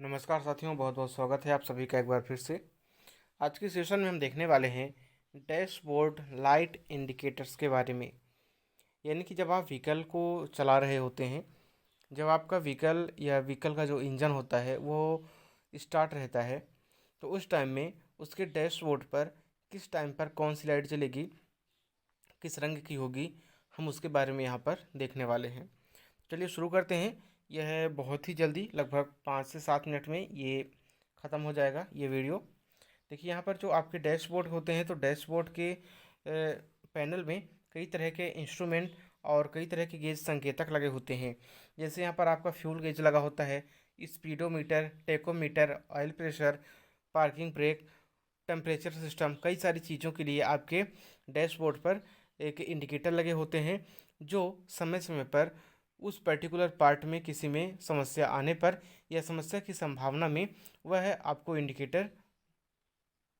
नमस्कार साथियों, बहुत बहुत स्वागत है आप सभी का एक बार फिर से। आज के सेशन में हम देखने वाले हैं डैशबोर्ड लाइट इंडिकेटर्स के बारे में। यानी कि जब आप व्हीकल को चला रहे होते हैं, जब आपका व्हीकल या व्हीकल का जो इंजन होता है वो स्टार्ट रहता है, तो उस टाइम में उसके डैशबोर्ड पर किस टाइम पर कौन सी लाइट जलेगी, किस रंग की होगी, हम उसके बारे में यहाँ पर देखने वाले हैं। चलिए शुरू करते हैं। यह बहुत ही जल्दी, लगभग 5 से 7 मिनट में ये ख़त्म हो जाएगा ये वीडियो। देखिए यहाँ पर जो आपके डैशबोर्ड होते हैं, तो डैशबोर्ड के पैनल में कई तरह के इंस्ट्रूमेंट और कई तरह के गेज संकेतक लगे होते हैं। जैसे यहाँ पर आपका फ्यूल गेज लगा होता है, speedometer, tachometer, oil pressure, parking brake, temperature system, कई सारी चीज़ों के लिए आपके डैशबोर्ड पर एक इंडिकेटर लगे होते हैं, जो समय समय पर उस पर्टिकुलर पार्ट में किसी में समस्या आने पर या समस्या की संभावना में वह आपको इंडिकेटर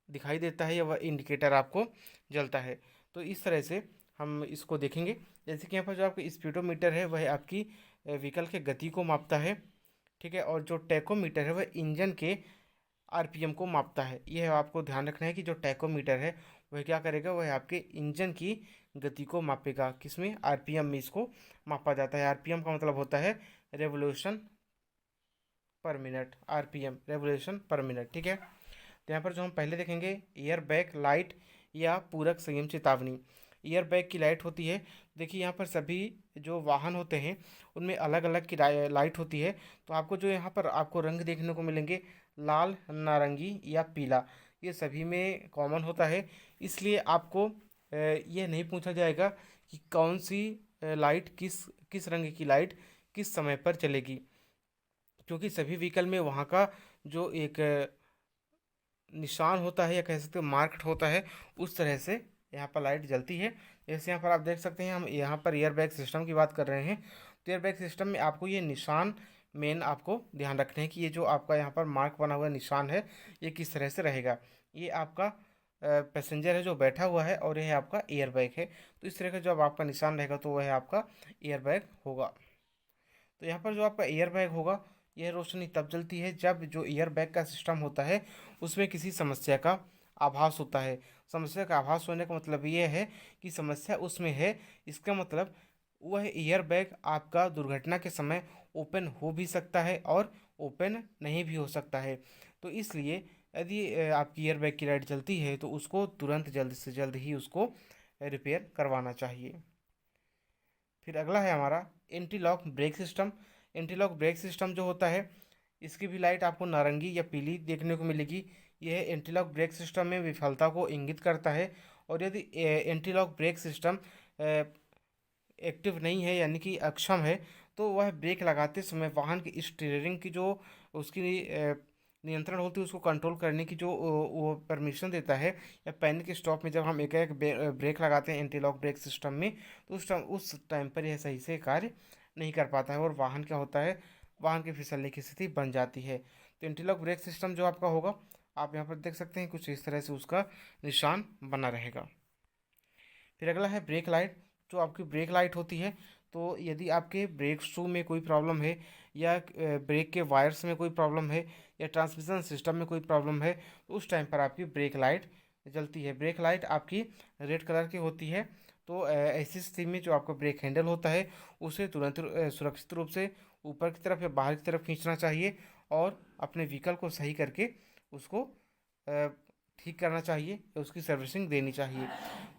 दिखाई देता है या वह इंडिकेटर आपको जलता है। तो इस तरह से हम इसको देखेंगे। जैसे कि यहाँ पर जो आपका स्पीडोमीटर है वह आपकी व्हीकल के गति को मापता है, ठीक है। और जो टैकोमीटर है वह इंजन के आरपीएम को मापता है। यह आपको ध्यान रखना है कि जो टैकोमीटर है वह क्या करेगा, वह आपके इंजन की गति को मापेगा। किसमें? आरपीएम में इसको मापा जाता है। आरपीएम का मतलब होता है रेवोल्यूशन पर मिनट। आरपीएम रेवोल्यूशन पर मिनट, ठीक है। तो यहाँ पर जो हम पहले देखेंगे, एयर बैग लाइट या पूरक संयम चेतावनी। एयर बैग की लाइट होती है। देखिए यहाँ पर सभी जो वाहन होते हैं उनमें अलग अलग की लाइट होती है। तो आपको जो यहाँ पर आपको रंग देखने को मिलेंगे, लाल, नारंगी या पीला, ये सभी में कॉमन होता है। इसलिए आपको यह नहीं पूछा जाएगा कि कौन सी लाइट किस किस रंग की लाइट किस समय पर चलेगी, क्योंकि सभी व्हीकल में वहाँ का जो एक निशान होता है या कह सकते हो मार्क्ड होता है, उस तरह से यहाँ पर लाइट जलती है। जैसे यहाँ पर आप देख सकते हैं, हम यहाँ पर एयर बैग सिस्टम की बात कर रहे हैं। तो एयर बैग सिस्टम में आपको ये निशान मेन आपको ध्यान रखना है कि ये जो आपका यहाँ पर मार्क बना हुआ निशान है ये किस तरह से रहेगा। ये आपका पैसेंजर है जो बैठा हुआ है और यह आपका एयर बैग है। तो इस तरह का जब आपका निशान रहेगा तो वह आपका एयर बैग होगा। तो यहाँ पर जो आपका एयर बैग होगा, यह रोशनी तब जलती है जब जो एयर बैग का सिस्टम होता है उसमें किसी समस्या का आभास होता है। समस्या का आभास होने का मतलब ये है कि समस्या उसमें है। इसका मतलब वह एयर बैग आपका दुर्घटना के समय ओपन हो भी सकता है और ओपन नहीं भी हो सकता है। तो इसलिए यदि आपकी एयर बैग की लाइट जलती है तो उसको तुरंत जल्द से जल्द ही उसको रिपेयर करवाना चाहिए। फिर अगला है हमारा anti lock brake system. Anti lock brake system जो होता है, इसकी भी लाइट आपको नारंगी या पीली देखने को मिलेगी। यह एंटी लॉक ब्रेक सिस्टम में विफलता को इंगित करता है। और यदि anti lock brake system active नहीं है यानी कि अक्षम है, तो वह ब्रेक लगाते समय वाहन की स्टीयरिंग की जो उसकी नियंत्रण होती है उसको कंट्रोल करने की जो वो परमिशन देता है, या पैनिक स्टॉप में जब हम एक एक ब्रेक लगाते हैं एंटी लॉक ब्रेक सिस्टम में, तो उस टाइम पर यह सही से कार्य नहीं कर पाता है और वाहन क्या होता है, वाहन के फिसलने की स्थिति बन जाती है। तो एंटी लॉक ब्रेक सिस्टम जो आपका होगा, आप यहाँ पर देख सकते हैं कुछ इस तरह से उसका निशान बना रहेगा। फिर अगला है ब्रेक लाइट। जो आपकी ब्रेक लाइट होती है, तो यदि आपके ब्रेक शू में कोई प्रॉब्लम है या ब्रेक के वायर्स में कोई प्रॉब्लम है या ट्रांसमिशन सिस्टम में कोई प्रॉब्लम है, तो उस टाइम पर आपकी ब्रेक लाइट जलती है। ब्रेक लाइट आपकी रेड कलर की होती है। तो ऐसी स्थिति में जो आपका ब्रेक हैंडल होता है उसे तुरंत सुरक्षित रूप से ऊपर की तरफ या बाहर की तरफ खींचना चाहिए और अपने व्हीकल को सही करके उसको ठीक करना चाहिए या उसकी सर्विसिंग देनी चाहिए।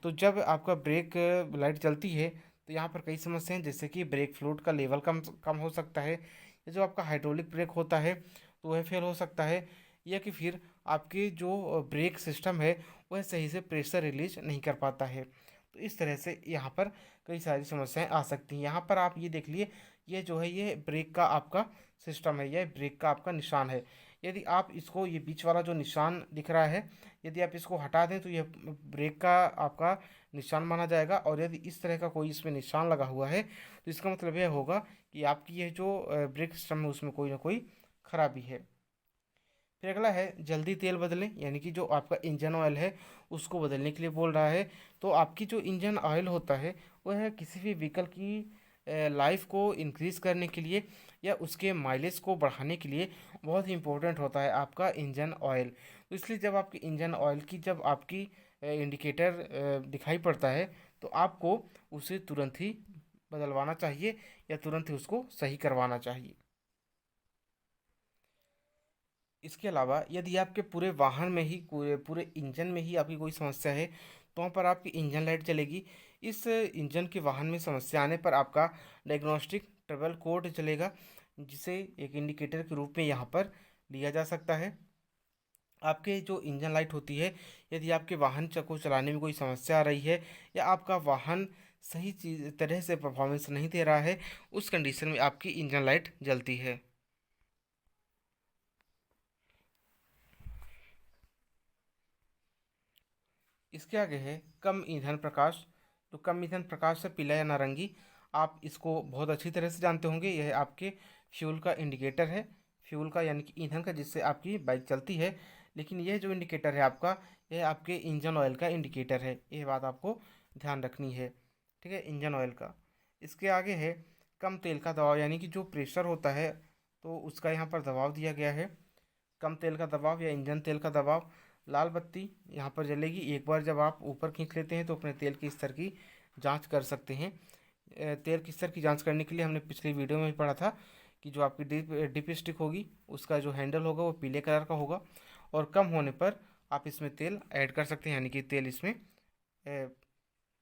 तो जब आपका ब्रेक लाइट जलती है तो यहाँ पर कई समस्याएं हैं, जैसे कि ब्रेक फ्लूइड का लेवल कम कम हो सकता है, या जो आपका हाइड्रोलिक ब्रेक होता है तो वह फेल हो सकता है, या कि फिर आपके जो ब्रेक सिस्टम है वह सही से प्रेशर रिलीज नहीं कर पाता है। तो इस तरह से यहाँ पर कई सारी समस्याएं आ सकती हैं। यहाँ पर आप ये देख लिए, ये जो है ये ब्रेक का आपका सिस्टम है, यह ब्रेक का आपका निशान है। यदि आप इसको, ये बीच वाला जो निशान दिख रहा है, यदि आप इसको हटा दें तो यह ब्रेक का आपका निशान माना जाएगा। और यदि इस तरह का कोई इसमें निशान लगा हुआ है तो इसका मतलब यह होगा कि आपकी यह जो ब्रेक सिस्टम है उसमें कोई ना कोई खराबी है। फिर अगला है जल्दी तेल बदलें, यानी कि जो आपका इंजन ऑयल है उसको बदलने के लिए बोल रहा है। तो आपकी जो इंजन ऑयल होता है वह किसी भी व्हीकल की लाइफ को इंक्रीज़ करने के लिए या उसके माइलेज को बढ़ाने के लिए बहुत ही इम्पोर्टेंट होता है आपका इंजन ऑयल। तो इसलिए जब आपकी इंजन ऑयल की जब आपकी इंडिकेटर दिखाई पड़ता है तो आपको उसे तुरंत ही बदलवाना चाहिए या तुरंत ही उसको सही करवाना चाहिए। इसके अलावा यदि आपके पूरे वाहन में ही पूरे पूरे इंजन में ही आपकी कोई समस्या है तो वहाँ पर आपकी इंजन लाइट चलेगी। इस इंजन के वाहन में समस्या आने पर आपका डायग्नोस्टिक ट्रबल कोड चलेगा, जिसे एक इंडिकेटर के रूप में यहाँ पर लिया जा सकता है। आपके जो इंजन लाइट होती है, यदि आपके वाहन को चलाने में कोई समस्या आ रही है या आपका वाहन सही चीज़ तरह से परफॉर्मेंस नहीं दे रहा है, उस कंडीशन में आपकी इंजन लाइट जलती है। इसके आगे है कम ईंधन प्रकाश। तो कम ईंधन प्रकाश है पीला या नारंगी, आप इसको बहुत अच्छी तरह से जानते होंगे। यह आपके फ्यूल का इंडिकेटर है, फ्यूल का यानी कि ईंधन का जिससे आपकी बाइक चलती है। लेकिन यह जो इंडिकेटर है आपका, यह आपके इंजन ऑयल का इंडिकेटर है, यह बात आपको ध्यान रखनी है। ठीक है, इंजन ऑयल का। इसके आगे है कम तेल का दबाव, यानी कि जो प्रेशर होता है तो उसका यहाँ पर दबाव दिया गया है। कम तेल का दबाव या इंजन तेल का दबाव। लाल बत्ती यहाँ पर जलेगी। एक बार जब आप ऊपर खींच लेते हैं तो अपने तेल के स्तर की जांच कर सकते हैं। तेल के स्तर की जांच करने के लिए हमने पिछली वीडियो में भी पढ़ा था कि जो आपकी डिप स्टिक होगी उसका जो हैंडल होगा वो पीले कलर का होगा, और कम होने पर आप इसमें तेल ऐड कर सकते हैं, यानी कि तेल इसमें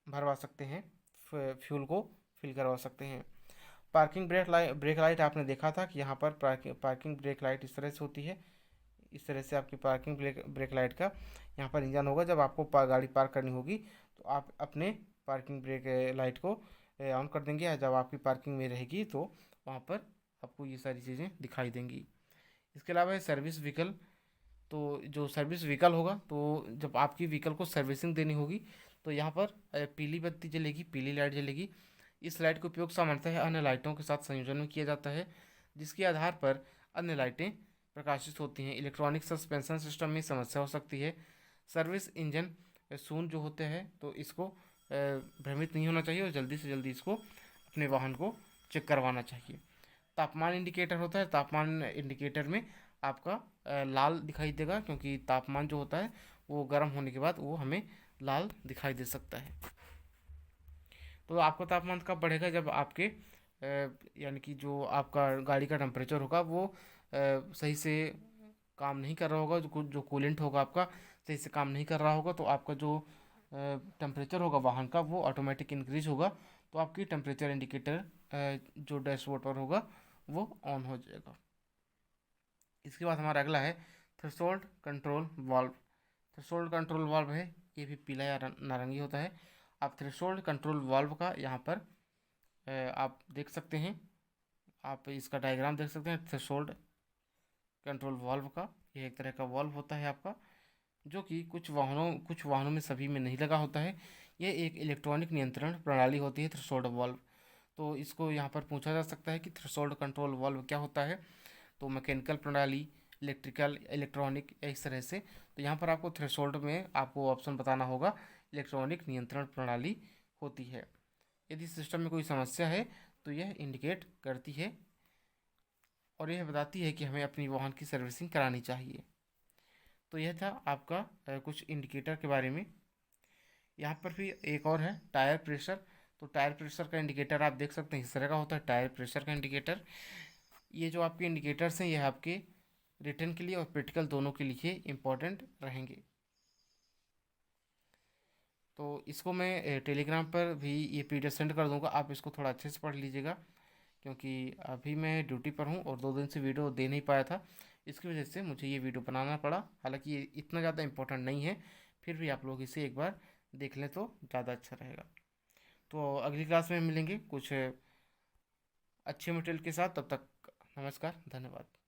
भरवा सकते हैं, फ्यूल को फिल करवा सकते हैं। पार्किंग ब्रेक लाइट आपने देखा था कि यहाँ पर पार्किंग ब्रेक लाइट इस तरह से होती है। इस तरह से आपकी पार्किंग ब्रेक लाइट का यहाँ पर इंजन होगा। जब आपको गाड़ी पार्क करनी होगी तो आप अपने पार्किंग ब्रेक लाइट को ऑन कर देंगे, या जब आपकी पार्किंग में रहेगी तो वहाँ पर आपको ये सारी चीज़ें दिखाई देंगी। इसके अलावा सर्विस व्हीकल। तो जो सर्विस व्हीकल होगा, तो जब आपकी व्हीकल को सर्विसिंग देनी होगी तो यहाँ पर पीली बत्ती जलेगी, पीली लाइट जलेगी। इस लाइट का उपयोग सामान्यतः अन्य लाइटों के साथ संयोजन में किया जाता है, जिसके आधार पर अन्य लाइटें प्रकाशित होती हैं। इलेक्ट्रॉनिक सस्पेंशन सिस्टम में समस्या हो सकती है। सर्विस इंजन सून जो होते हैं तो इसको भ्रमित नहीं होना चाहिए और जल्दी से जल्दी इसको अपने वाहन को चेक करवाना चाहिए। तापमान इंडिकेटर होता है, तापमान इंडिकेटर में आपका लाल दिखाई देगा, क्योंकि तापमान जो होता है वो गर्म होने के बाद वो हमें लाल दिखाई दे सकता है। तो आपका तापमान कब बढ़ेगा? जब आपके यानी कि जो आपका गाड़ी का टेम्परेचर होगा वो सही से काम नहीं कर रहा होगा, जो कूलेंट होगा आपका सही से काम नहीं कर रहा होगा, तो आपका जो टेम्परेचर होगा वाहन का वो ऑटोमेटिक इंक्रीज होगा, तो आपकी टेम्परेचर इंडिकेटर जो डैशबोर्ड पर होगा वो ऑन हो जाएगा। इसके बाद हमारा अगला है threshold control valve. Threshold control valve है, ये भी पीला या नारंगी होता है। आप थ्रेशोल्ड कंट्रोल वाल्व का यहाँ पर आप देख सकते हैं, आप इसका डायग्राम देख सकते हैं। थ्रेशोल्ड कंट्रोल वाल्व का यह एक तरह का वाल्व होता है आपका, जो कि कुछ वाहनों में सभी में नहीं लगा होता है। यह एक इलेक्ट्रॉनिक नियंत्रण प्रणाली होती है थ्रेशोल्ड वाल्व। तो इसको यहाँ पर पूछा जा सकता है कि थ्रेशोल्ड कंट्रोल वाल्व क्या होता है, तो मैकेनिकल प्रणाली, इलेक्ट्रिकल, इलेक्ट्रॉनिक, इस तरह से। तो यहाँ पर आपको थ्रेशोल्ड में आपको ऑप्शन बताना होगा, इलेक्ट्रॉनिक नियंत्रण प्रणाली होती है। यदि सिस्टम में कोई समस्या है तो यह इंडिकेट करती है और यह बताती है कि हमें अपनी वाहन की सर्विसिंग करानी चाहिए। तो यह था आपका कुछ इंडिकेटर के बारे में। यहाँ पर भी एक और है टायर प्रेशर। तो टायर प्रेशर का इंडिकेटर आप देख सकते हैं, इस तरह का होता है टायर प्रेशर का इंडिकेटर। ये जो आपके इंडिकेटर्स हैं यह आपके रिटन के लिए और प्रैक्टिकल दोनों के लिए इम्पोर्टेंट रहेंगे। तो इसको मैं टेलीग्राम पर भी ये PDF सेंड कर दूंगा, आप इसको थोड़ा अच्छे से पढ़ लीजिएगा, क्योंकि अभी मैं ड्यूटी पर हूँ और 2 दिन से वीडियो दे नहीं पाया था, इसकी वजह से मुझे ये वीडियो बनाना पड़ा। हालांकि ये इतना ज़्यादा इम्पोर्टेंट नहीं है, फिर भी आप लोग इसे एक बार देख लें तो ज़्यादा अच्छा रहेगा। तो अगली क्लास में मिलेंगे कुछ अच्छे मटेरियल के साथ, तब तक नमस्कार, धन्यवाद।